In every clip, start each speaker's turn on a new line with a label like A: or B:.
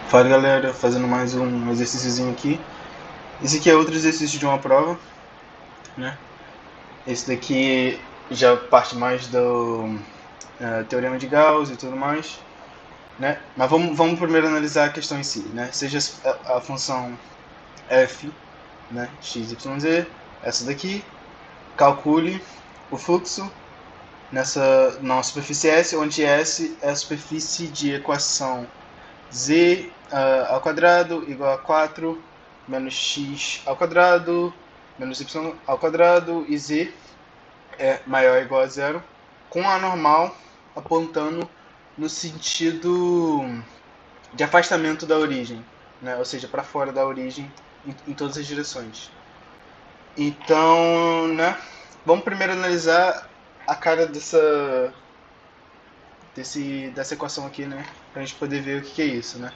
A: Fala galera, fazendo mais um exercíciozinho aqui. Esse aqui é outro exercício de uma prova, né? Esse daqui já parte mais do teorema de Gauss e tudo mais, né? Mas vamos primeiro analisar a questão em si, né? Seja a função f, né, x, y, z, essa daqui, calcule o fluxo numa superfície S, onde S é a superfície de equação z ao quadrado igual a 4 menos x ao quadrado menos y ao quadrado e z é maior ou igual a zero, com a normal apontando no sentido de afastamento da origem, né? Ou seja, para fora da origem em todas as direções. Então, né? Vamos primeiro analisar a cara dessa equação aqui, né? Para a gente poder ver o que é isso, né?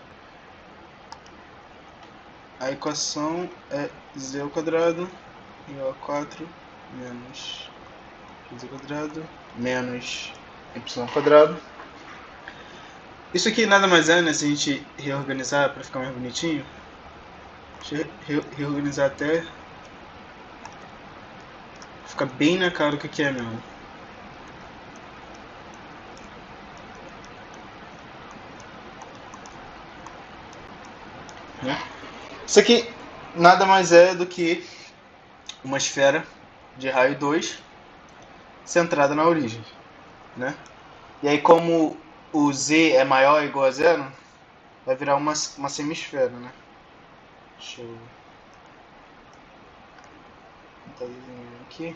A: A equação é z ao quadrado igual a 4 menos x ao quadrado menos y ao quadrado. Isso aqui nada mais é, né? Se a gente reorganizar para ficar mais bonitinho, deixa eu reorganizar até ficar bem na cara o que é mesmo. Né? Isso aqui nada mais é do que uma esfera de raio 2 centrada na origem, né? E aí, como o z é maior ou igual a zero, vai virar uma semisfera, né? Deixa eu botar aqui.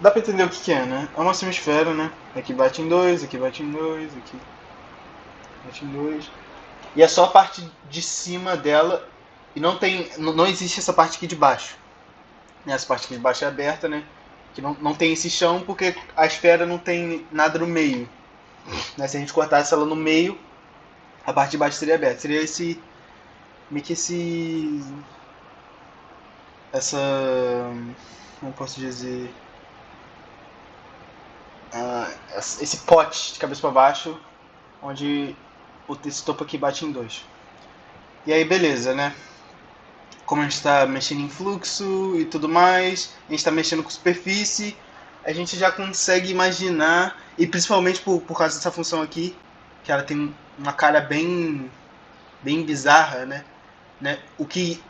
A: Dá pra entender o que é, né? É uma semisfera, né? Aqui bate em 2, aqui bate em 2, aqui bate em 2. E é só a parte de cima dela. E não existe essa parte aqui de baixo. Essa parte aqui de baixo é aberta, né? Que não tem esse chão porque a esfera não tem nada no meio. Né? Se a gente cortasse ela no meio, a parte de baixo seria aberta. Seria esse. Meio que esse. Essa. Como posso dizer? Esse pote de cabeça para baixo, onde esse topo aqui bate em 2. E aí, beleza, né? Como a gente está mexendo em fluxo e tudo mais, a gente está mexendo com superfície, a gente já consegue imaginar, e principalmente por causa dessa função aqui, que ela tem uma cara bem bizarra, né? O que,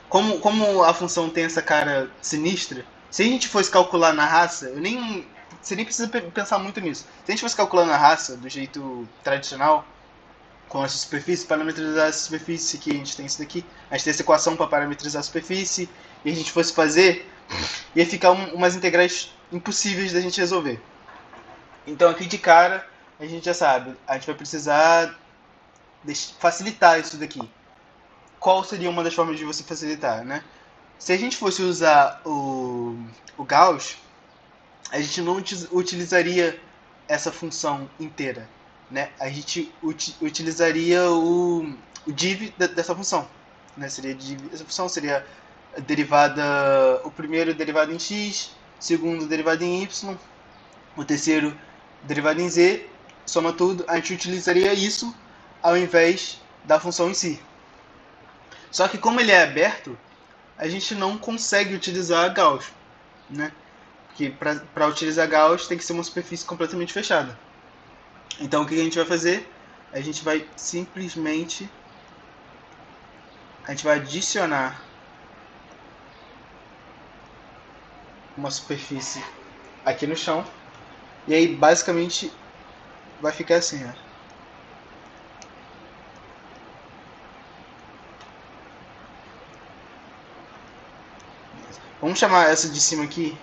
A: como a função tem essa cara sinistra, se a gente fosse calcular na raça, você nem precisa pensar muito nisso. Se a gente fosse calcular na raça do jeito tradicional, com essa superfície, parametrizar essa superfície, que a gente tem isso daqui, a gente tem essa equação para parametrizar a superfície, e a gente fosse fazer, ia ficar umas integrais impossíveis da gente resolver. Então aqui de cara, a gente já sabe, a gente vai precisar facilitar isso daqui. Qual seria uma das formas de você facilitar, né? Se a gente fosse usar o Gauss, a gente não utilizaria essa função inteira, né? A gente utilizaria o div dessa função, né? Seria div dessa função, seria derivada, o primeiro derivado em x, o segundo derivado em y, o terceiro derivado em z, soma tudo, a gente utilizaria isso ao invés da função em si. Só que como ele é aberto, a gente não consegue utilizar Gauss, né? Porque para utilizar Gauss tem que ser uma superfície completamente fechada. Então o que a gente vai fazer? A gente vai simplesmente adicionar uma superfície aqui no chão, e aí basicamente vai ficar assim, ó. Vamos chamar essa de cima aqui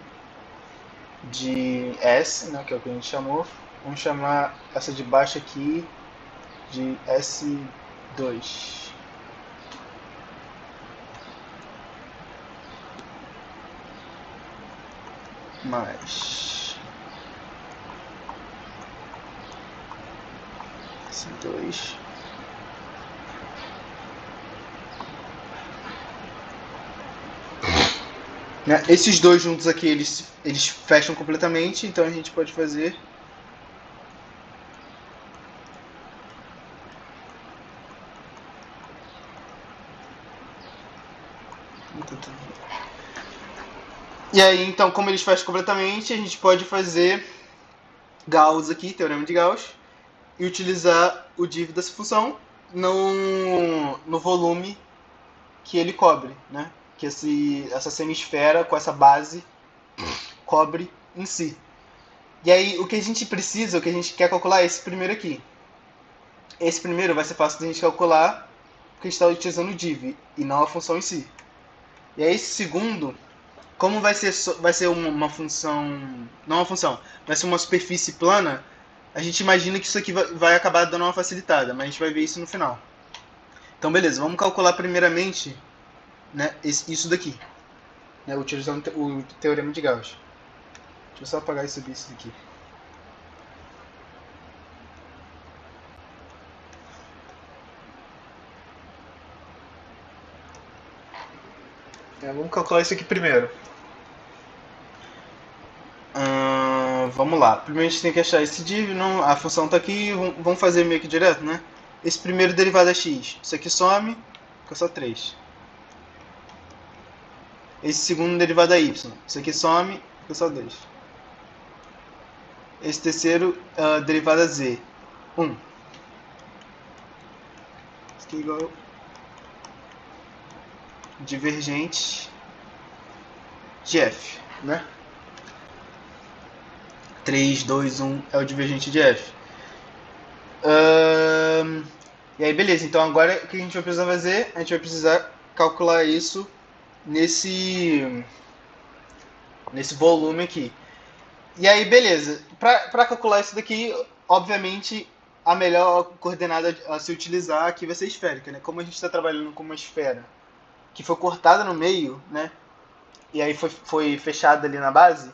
A: de S, né, que é o que a gente chamou. Vamos chamar essa de baixo aqui de S2. mais esse 2. Né? Esses dois juntos aqui, eles fecham completamente, então a gente pode fazer e aí, então, como eles fecham completamente, a gente pode fazer Gauss aqui, teorema de Gauss, e utilizar o div dessa função no volume que ele cobre, né? Que essa semisfera com essa base cobre em si. E aí, o que a gente precisa, o que a gente quer calcular é esse primeiro aqui. Esse primeiro vai ser fácil de a gente calcular porque a gente está utilizando o div e não a função em si. E aí, esse segundo, como vai ser uma função, não uma função, vai ser uma superfície plana, a gente imagina que isso aqui vai acabar dando uma facilitada, mas a gente vai ver isso no final. Então, beleza, vamos calcular primeiramente, né, isso daqui, né, utilizando o teorema de Gauss. Deixa eu só apagar e subir isso daqui. Vamos calcular isso aqui primeiro. Vamos lá. Primeiro a gente tem que achar esse div, não, a função está aqui, vamos fazer meio que direto, né? Esse primeiro derivado é x, isso aqui some, fica só 3. Esse segundo derivado é y, isso aqui some, fica só 2. Esse terceiro derivado é z, 1. Isso aqui é igual divergente de f, né? 3, 2, 1 é o divergente de f. E aí, beleza. Então, agora o que a gente vai precisar fazer? A gente vai precisar calcular isso nesse volume aqui. E aí, beleza. Para calcular isso daqui, obviamente, a melhor coordenada a se utilizar aqui vai ser esférica, né? Como a gente está trabalhando com uma esfera que foi cortada no meio, né? E aí foi fechada ali na base,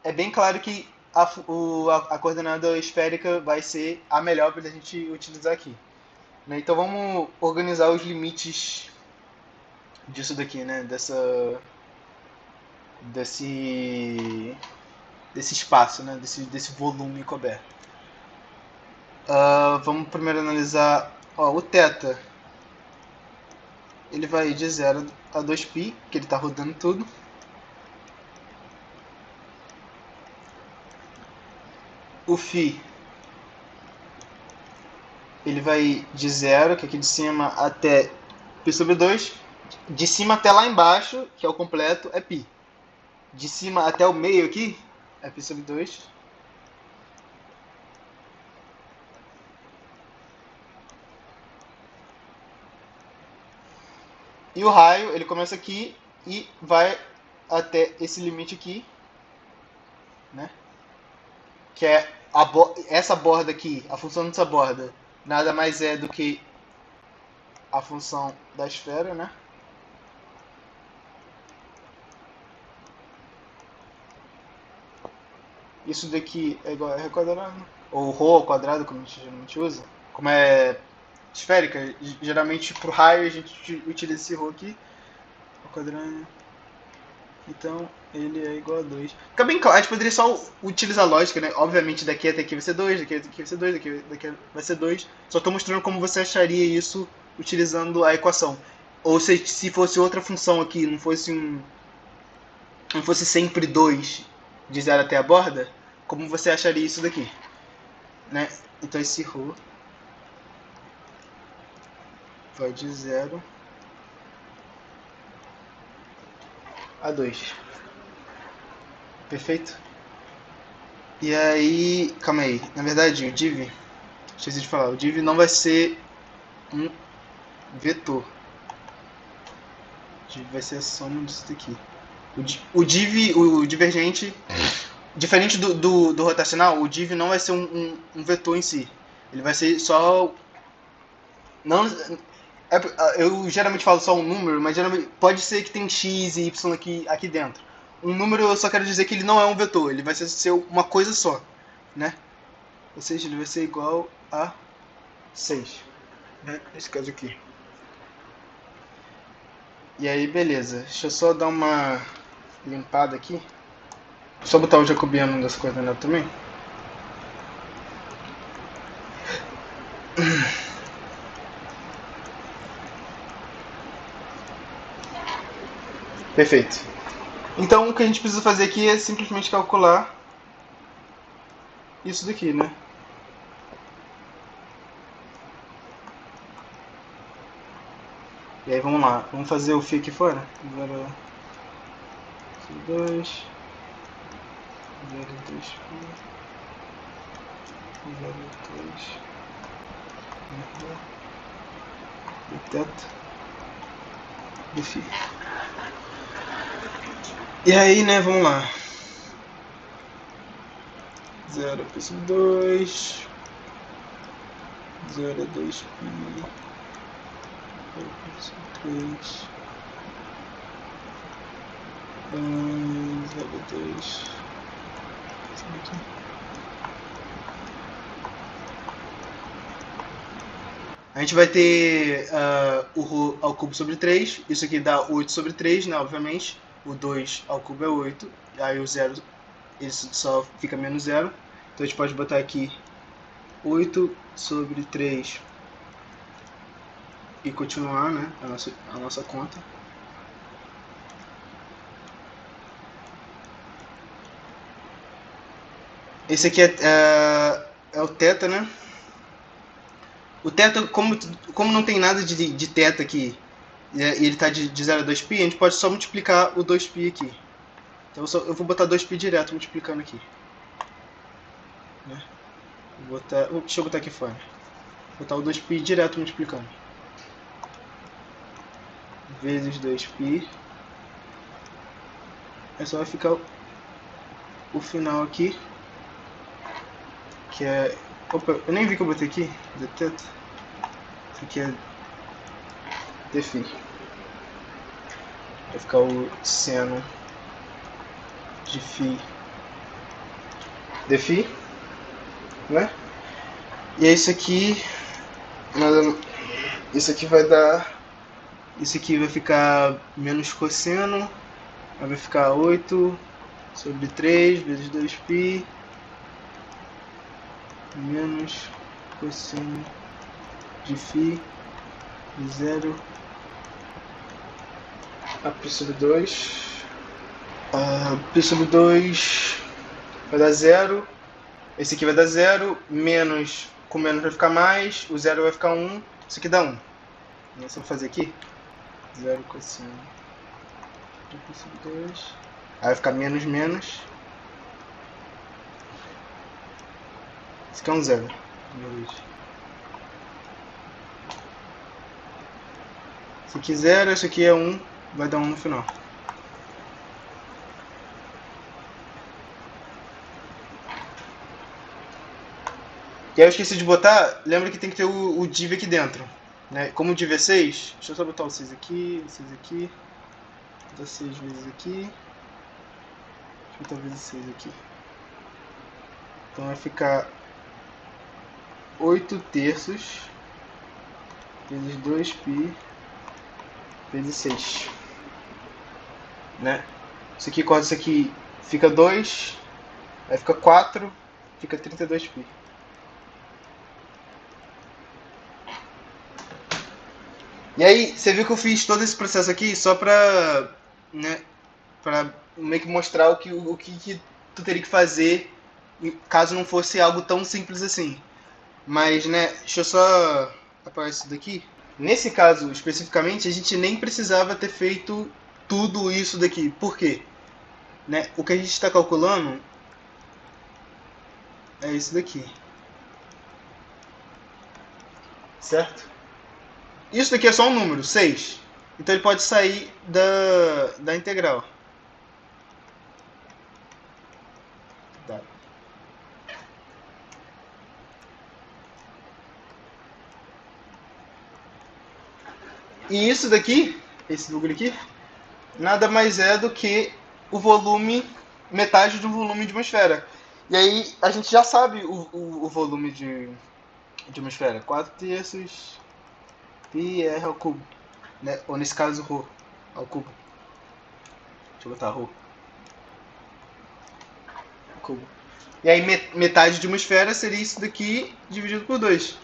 A: é bem claro que a coordenada esférica vai ser a melhor para a gente utilizar aqui. Né? Então vamos organizar os limites disso daqui, né? Desse espaço, né? Desse volume coberto. Vamos primeiro analisar o θ. Ele vai de 0 a 2π, que ele está rodando tudo. O φ, ele vai de 0, que é aqui de cima, até π sobre 2. De cima até lá embaixo, que é o completo, é π. De cima até o meio aqui, é π sobre 2. E o raio, ele começa aqui e vai até esse limite aqui, né? Que é essa borda aqui, a função dessa borda, nada mais é do que a função da esfera, né? Isso daqui é igual a r quadrado, ou ρ ao quadrado, como a gente geralmente usa. Como é esférica, geralmente para o raio a gente utiliza esse ρ aqui, ao quadrado. Então ele é igual a 2. Fica bem claro, a gente poderia só utilizar a lógica, né? Obviamente daqui até aqui vai ser 2, daqui até aqui vai ser 2, daqui vai ser 2. Só estou mostrando como você acharia isso utilizando a equação. Ou se fosse outra função aqui, não fosse sempre 2 de 0 até a borda, como você acharia isso daqui? Né? Então esse ρ vai de 0 a 2. Perfeito? E aí, calma aí, na verdade o div, esqueci de falar, o div não vai ser um vetor. O div vai ser a soma disso daqui. O divergente, diferente do rotacional, o div não vai ser um vetor em si. Ele vai ser só... Não, eu geralmente falo só um número, mas geralmente pode ser que tem x e y aqui dentro. Um número eu só quero dizer que ele não é um vetor, ele vai ser uma coisa só, né? Ou seja, ele vai ser igual a 6, né? Nesse caso aqui. E aí, beleza. Deixa eu só dar uma limpada aqui. Só botar o jacobiano das coordenadas também. Perfeito. Então o que a gente precisa fazer aqui é simplesmente calcular isso daqui, né? E aí vamos lá, vamos fazer o φ aqui fora. 0, 2, 0, 2, 0, 2, do teto do φ. E aí, né, vamos lá. 0 + 2, 0, 2 π, 0 + 3, 0, 2. A gente vai ter o ρ ao cubo sobre 3, isso aqui dá 8 sobre 3, né, obviamente. O 2 ao cubo é 8, aí o 0, isso só fica menos 0. Então a gente pode botar aqui 8 sobre 3 e continuar, né, a nossa conta. Esse aqui é o θ, né? O θ, como não tem nada de θ aqui, e ele está de 0 a 2π, a gente pode só multiplicar o 2π aqui. Então eu vou botar 2π direto multiplicando aqui. Né? Deixa eu botar aqui fora. Vou botar o 2π direto multiplicando. Vezes 2π. Aí só vai ficar o final aqui. Que é... Opa, eu nem vi que eu botei aqui. Dθ. Isso aqui é dφ. Vai ficar o seno de φ dφ, né? E é isso aqui, isso aqui vai dar, isso aqui vai ficar menos cosseno, aí vai ficar 8 sobre 3 vezes 2π menos cosseno de φ de 0 a π sobre 2. Π sobre 2 vai dar 0. Esse aqui vai dar 0, menos, com menos vai ficar mais, o 0 vai ficar 1, isso aqui dá 1. Então, se eu fazer aqui, 0 cosseno de π sobre 2, aí vai ficar menos, menos. Isso aqui é um 0. Isso aqui é 0, isso aqui é 1, vai dar 1 no final. E aí eu esqueci de botar, lembra que tem que ter o div aqui dentro. Né? Como o div é 6, deixa eu só botar o 6 aqui, o 6 aqui, vou botar 6 vezes aqui, deixa eu botar vezes 6 aqui. Então vai ficar 8 terços vezes 2π vezes 6. Né? Isso aqui corta isso aqui, fica 2, aí fica 4, fica 32π. E aí, você viu que eu fiz todo esse processo aqui só pra, né, pra meio que mostrar o que tu teria que fazer caso não fosse algo tão simples assim. Mas, né, deixa eu só apagar isso daqui. Nesse caso, especificamente, a gente nem precisava ter feito tudo isso daqui. Por quê? Né, o que a gente está calculando é isso daqui. Certo? Isso daqui é só um número, 6. Então ele pode sair da integral. Tá. E isso daqui, esse bagulho aqui, nada mais é do que o volume, metade de um volume de uma esfera. E aí a gente já sabe o volume de uma esfera. 4 terços πr ao cubo. Né? Ou nesse caso, ρ ao cubo. Deixa eu botar ρ. Cubo. E aí metade de uma esfera seria isso daqui dividido por 2.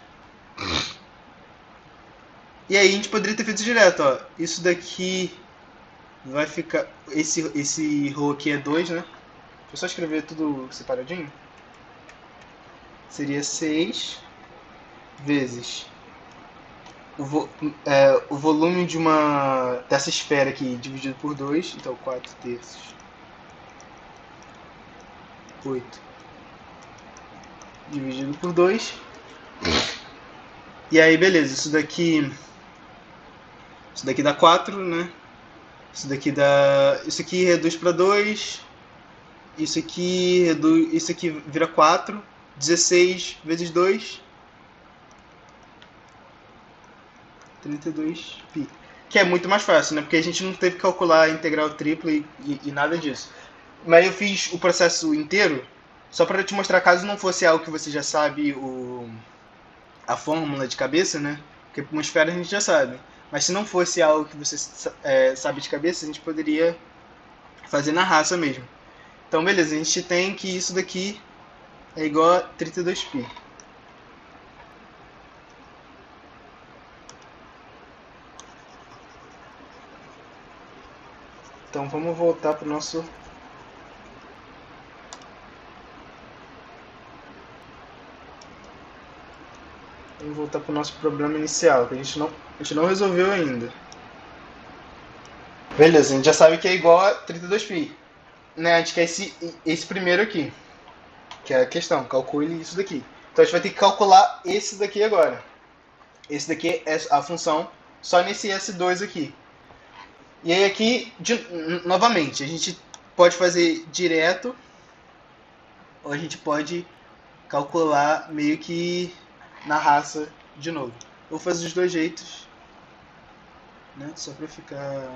A: E aí a gente poderia ter feito direto, ó. Isso daqui vai ficar... Esse ρ aqui é 2, né? Deixa eu só escrever tudo separadinho. Seria 6 vezes o volume dessa esfera aqui dividido por 2. Então 4 terços. 8 dividido por 2. E aí, beleza. Isso daqui dá 4, né? Isso aqui reduz para 2. Isso aqui vira 4. 16 vezes 2. 32π. Que é muito mais fácil, né? Porque a gente não teve que calcular a integral tripla e nada disso. Mas eu fiz o processo inteiro só para te mostrar, caso não fosse algo que você já sabe a fórmula de cabeça, né? Porque uma esfera a gente já sabe. Mas se não fosse algo que você sabe de cabeça, a gente poderia fazer na raça mesmo. Então, beleza, a gente tem que isso daqui é igual a 32π. Então, vamos voltar para o nosso... Vamos voltar para o nosso problema inicial, que a gente não resolveu ainda. Beleza, a gente já sabe que é igual a 32π. Né? A gente quer esse primeiro aqui, que é a questão. Calcule isso daqui. Então a gente vai ter que calcular esse daqui agora. Esse daqui é a função só nesse S2 aqui. E aí aqui, novamente, a gente pode fazer direto, ou a gente pode calcular meio que na raça de novo. Eu vou fazer os dois jeitos, né? Só para ficar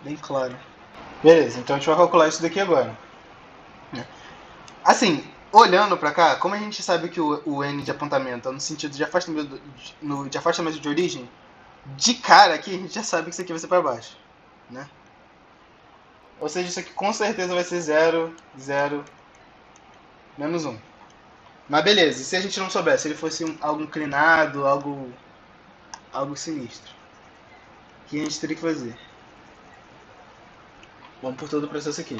A: bem claro. Beleza, então a gente vai calcular isso daqui agora. Assim, olhando para cá, como a gente sabe que o n de apontamento é no sentido de afastamento de origem, de cara aqui a gente já sabe que isso aqui vai ser para baixo, né? Ou seja, isso aqui com certeza vai ser 0, 0, menos 1. Mas beleza, e se a gente não soubesse, se ele fosse algo inclinado, algo sinistro, o que a gente teria que fazer? Vamos por todo o processo aqui.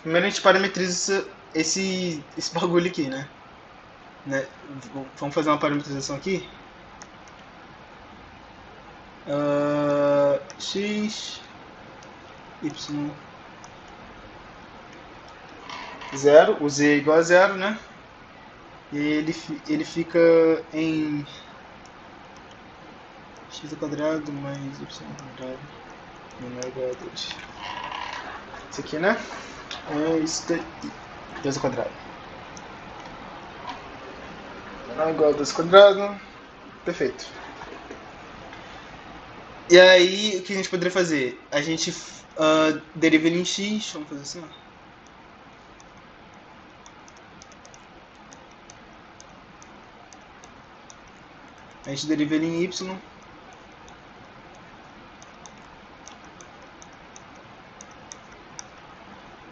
A: Primeiro a gente parametriza esse bagulho aqui, né? Vamos fazer uma parametrização aqui. X, Y, 0, o Z é igual a 0, né? E ele fica em x ao quadrado mais y ao quadrado menor ou igual a 2. Isso aqui, né? É isso daí. 2 ao quadrado. Menor ou igual a 2 ao quadrado. Perfeito. E aí, o que a gente poderia fazer? A gente deriva ele em x. Vamos fazer assim, ó. A gente deriva ele em y.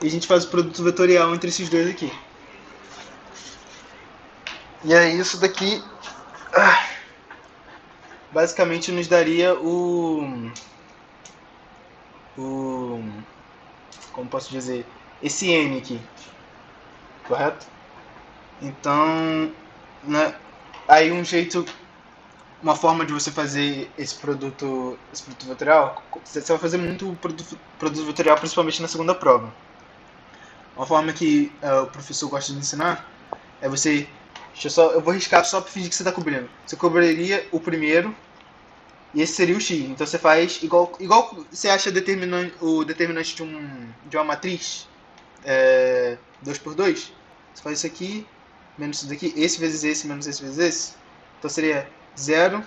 A: E a gente faz o produto vetorial entre esses dois aqui. E aí isso daqui basicamente nos daria como posso dizer, esse n aqui, correto? Então, né, aí uma forma de você fazer esse produto vetorial, você vai fazer muito produto vetorial, principalmente na segunda prova. Uma forma que o professor gosta de ensinar é você... eu vou riscar só para fingir que você está cobrindo. Você cobriria o primeiro e esse seria o x. Então você faz igual você acha o determinante de uma matriz 2 por 2. Você faz isso aqui, menos isso daqui, esse vezes esse, menos esse vezes esse. Então seria 0,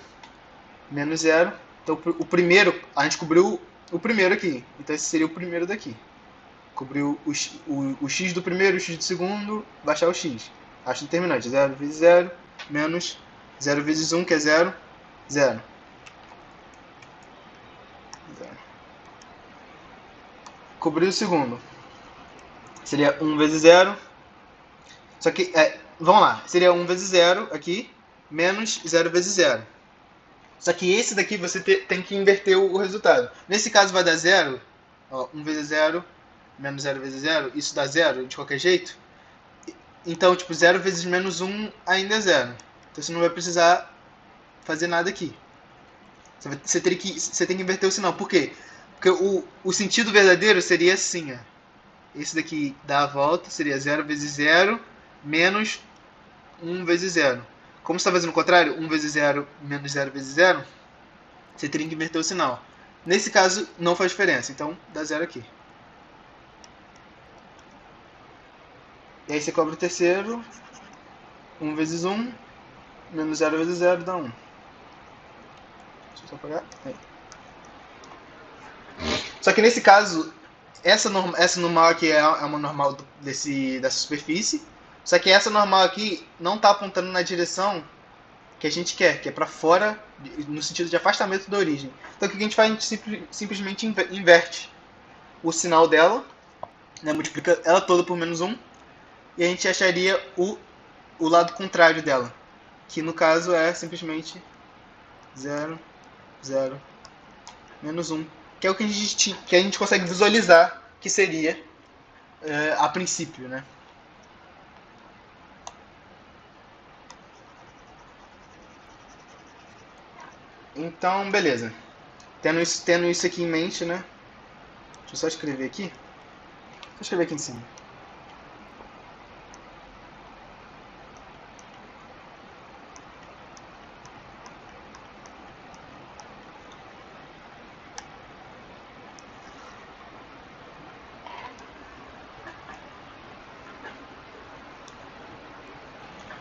A: menos 0. Então o primeiro, a gente cobriu o primeiro aqui. Então esse seria o primeiro daqui. Cobriu o x do primeiro, o x do segundo, baixar o x. Acho determinante. 0 vezes 0, menos 0 vezes 1, que é 0, 0. Cobriu o segundo. Seria 1 vezes 0. Só que, vamos lá. Seria 1 vezes 0 aqui, menos 0 vezes 0. Só que esse daqui você tem que inverter o resultado. Nesse caso vai dar 0. Ó, 1 vezes 0, menos 0 vezes 0. Isso dá 0 de qualquer jeito. Então, tipo, 0 vezes menos 1 ainda é 0. Então você não vai precisar fazer nada aqui. Você tem que inverter o sinal. Por quê? Porque o sentido verdadeiro seria assim, ó. Esse daqui dá a volta, seria 0 vezes 0, menos 1 vezes 0. Como você está fazendo o contrário, 1 vezes 0, menos 0 vezes 0, você teria que inverter o sinal. Nesse caso, não faz diferença, então dá 0 aqui. E aí você cobra o terceiro, 1 vezes 1, menos 0 vezes 0 dá 1. Deixa eu só apagar. Aí. Só que nesse caso, essa normal aqui é uma normal dessa superfície. Só que essa normal aqui não está apontando na direção que a gente quer, que é para fora, no sentido de afastamento da origem. Então o que a gente faz? A gente simplesmente inverte o sinal dela, né, multiplica ela toda por menos 1, e a gente acharia o lado contrário dela, que no caso é simplesmente 0, 0, menos 1, que é o que a gente consegue visualizar que seria a princípio, né? Então, beleza. Tendo isso aqui em mente, né? Deixa eu só escrever aqui. Vou escrever aqui em cima.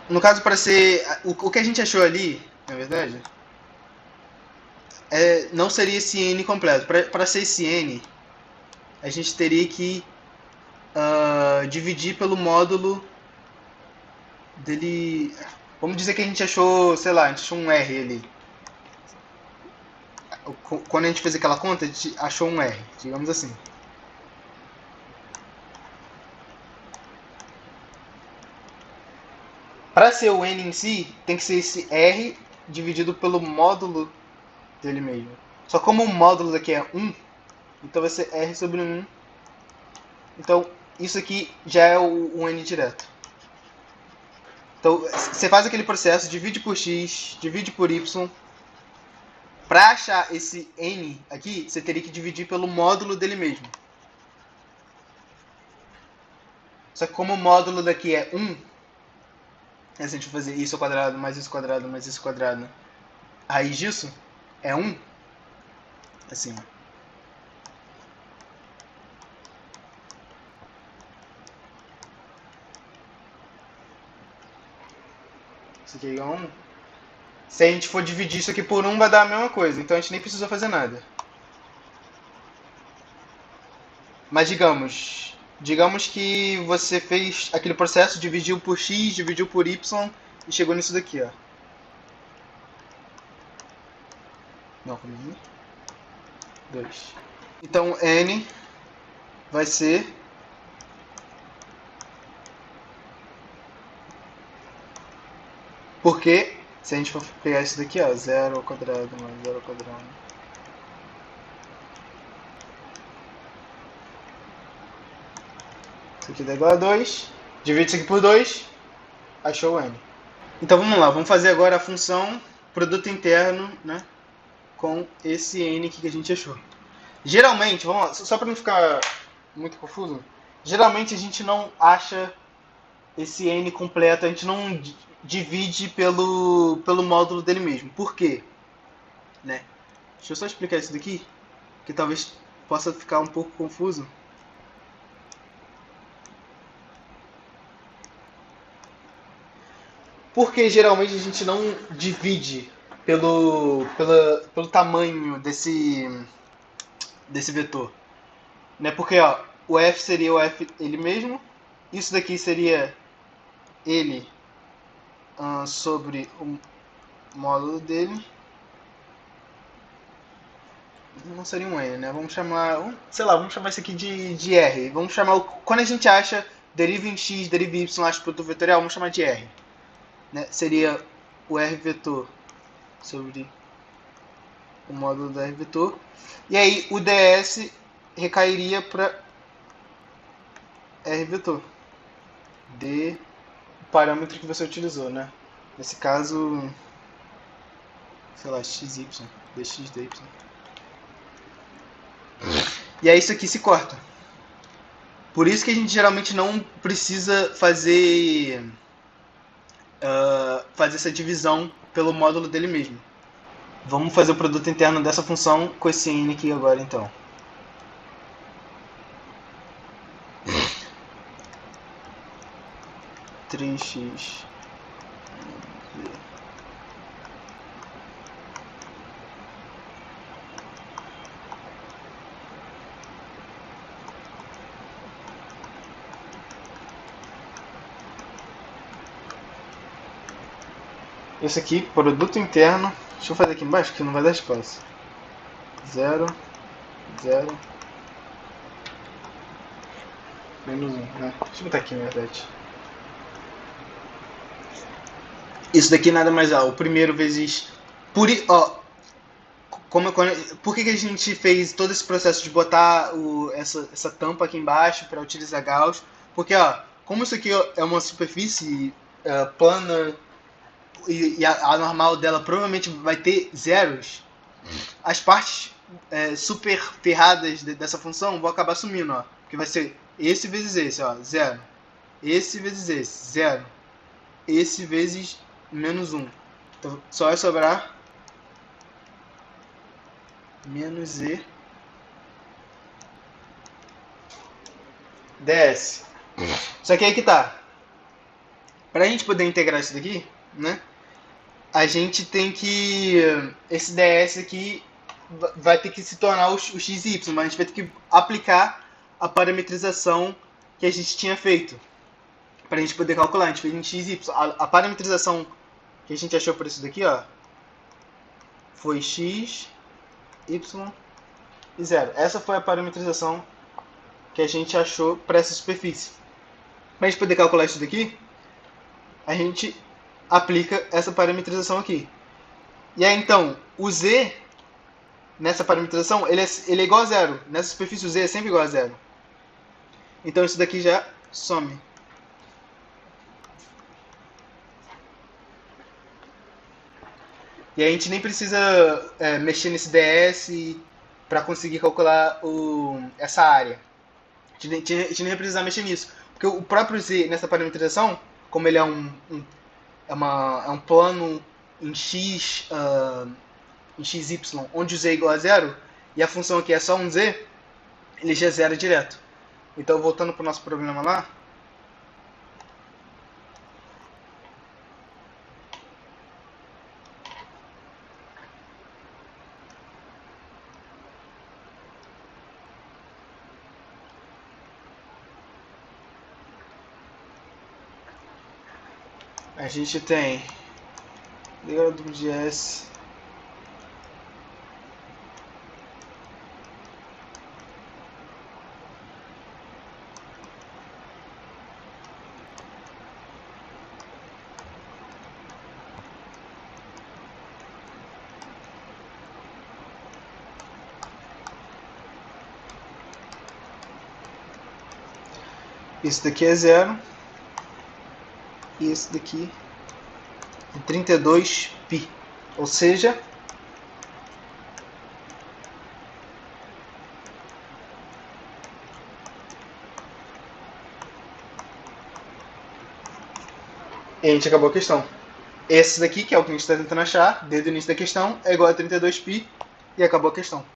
A: No caso, para ser. O que a gente achou ali, na verdade, não seria esse n completo. Para ser esse n, a gente teria que dividir pelo módulo dele. Vamos dizer que a gente achou, sei lá, a gente achou um R ali. Quando a gente fez aquela conta, a gente achou um R, digamos assim. Para ser o n em si, tem que ser esse R dividido pelo módulo dele mesmo. Só como o módulo daqui é 1, então vai ser R sobre 1. Então, isso aqui já é o n direto. Então, você faz aquele processo, divide por x, divide por y. Para achar esse n aqui, você teria que dividir pelo módulo dele mesmo. Só que como o módulo daqui é 1, se a gente for fazer isso ao quadrado, mais isso ao quadrado, mais isso ao quadrado, a raiz disso é 1. Assim, ó. Isso aqui é igual a 1. Se a gente for dividir isso aqui por 1, vai dar a mesma coisa. Então a gente nem precisa fazer nada. Mas digamos que você fez aquele processo, dividiu por x, dividiu por y e chegou nisso daqui, ó. Não, como é? 2. Então n vai ser porque se a gente for pegar isso daqui, ó, 0 ao quadrado mais 0 ao quadrado. Isso aqui dá igual a 2. Divide isso aqui por 2, achou o n. Então vamos lá, vamos fazer agora a função produto interno, né, com esse n aqui que a gente achou. Geralmente, vamos lá, só para não ficar muito confuso, geralmente a gente não acha esse n completo, a gente não divide pelo módulo dele mesmo. Por quê? Né? Deixa eu só explicar isso daqui, que talvez possa ficar um pouco confuso. Porque geralmente a gente não divide pelo tamanho desse vetor. Né? Porque ó, o f seria o f ele mesmo, isso daqui seria ele sobre o módulo dele. Não seria um n, né? Vamos chamar, sei lá, vamos chamar isso aqui de r. Vamos chamar, quando a gente acha deriva em x, deriva em y, acha produto vetorial, vamos chamar de r. Né? Seria o r vetor sobre o módulo da r vetor. E aí o ds recairia para r vetor. De parâmetro que você utilizou, né? Nesse caso, sei lá, xy, dx, dy. E aí isso aqui se corta. Por isso que a gente geralmente não precisa fazer essa divisão pelo módulo dele mesmo. Vamos fazer o produto interno dessa função com esse n aqui agora, então. Três x esse aqui, produto interno. Deixa eu fazer aqui embaixo que não vai dar espaço. 0, 0, menos 1, né? Deixa eu botar aqui na verdade. Isso daqui nada mais é o primeiro vezes. Por que a gente fez todo esse processo de botar essa tampa aqui embaixo para utilizar Gauss? Porque como isso aqui é uma superfície plana e a normal dela provavelmente vai ter zeros, as partes super ferradas dessa função vão acabar sumindo, ó, porque vai ser esse vezes esse, ó, zero, esse vezes esse, zero, esse vezes menos 1. Então só vai sobrar menos e ds. Só que aí que tá. Pra gente poder integrar isso daqui, né? A gente tem que... Esse ds aqui vai ter que se tornar o xy, mas a gente vai ter que aplicar a parametrização que a gente tinha feito. Pra gente poder calcular, a gente fez em xy. A parametrização que a gente achou por isso daqui, ó, foi x, y e 0. Essa foi a parametrização que a gente achou para essa superfície. Para a gente poder calcular isso daqui, a gente aplica essa parametrização aqui. E aí então, o z nessa parametrização, ele é igual a zero. Nessa superfície o z é sempre igual a zero. Então isso daqui já some. E aí a gente nem precisa mexer nesse ds para conseguir calcular essa área. A gente nem vai precisar mexer nisso. Porque o próprio z nessa parametrização, como ele é um plano em x, em xy, onde o z é igual a zero, e a função aqui é só um z, ele já zera direto. Então, voltando para o nosso problema lá, a gente tem derivativa de S isso daqui é zero e esse daqui é 32π, ou seja, e a gente acabou a questão. Esse daqui, que é o que a gente está tentando achar, desde o início da questão, é igual a 32π e acabou a questão.